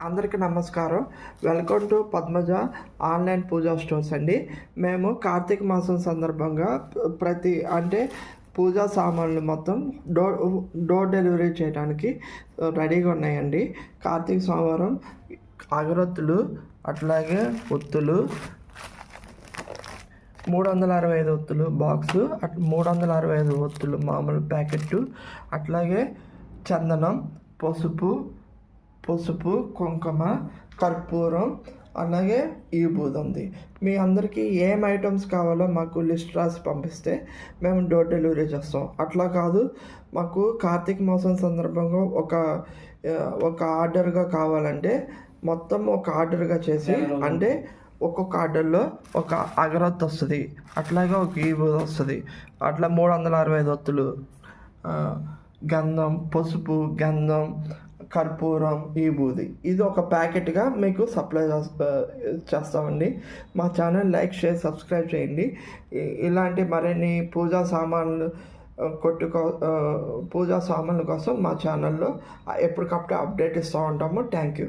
అందరికీ నమస్కారం. Welcome to Padmaja online puja stores అండి. మేము కార్తీక మాసం సందర్భంగా పూజా సామాన్లు మొత్తం డోర్ డెలివరీ చేయడానికి రెడీగా ఉన్నాయండి. కార్తీక సోమవారం అగరొత్తులు, అట్లాగే ఒత్తులు 365 ఒత్తులు బాక్సు, 365 ఒత్తులు మామూలు ప్యాకెట్టు, అట్లాగే చందనం, పసుపు, కుంకుమ, కర్పూరం, అలాగే ఈ బూది. మీ అందరికీ ఏం ఐటమ్స్ కావాలో మాకు లిస్ట్ రాసి పంపిస్తే మేము డోర్ డెలివరీ చేస్తాం. అట్లా కాదు, మాకు కార్తీక మాసం సందర్భంగా ఒక ఆర్డర్గా కావాలంటే మొత్తం ఒక ఆర్డర్గా చేసి, అంటే ఒక్కొక్క ఆర్డర్లో ఒక అగరొత్తు వస్తుంది, అట్లాగే ఒక ఈ బూది వస్తుంది, అట్లా 365 ఒత్తులు, గంధం, పసుపు, గంధం, కర్పూరం, ఈ బూది, ఇది ఒక ప్యాకెట్గా మీకు సప్లై చేస్తామండి. మా ఛానల్ లైక్, షేర్, సబ్స్క్రైబ్ చేయండి. ఇలాంటి మరిన్ని పూజా సామాన్ల కోసం మా ఛానల్లో ఎప్పటికప్పుడు అప్డేట్ ఇస్తూ ఉంటాము. Thank you.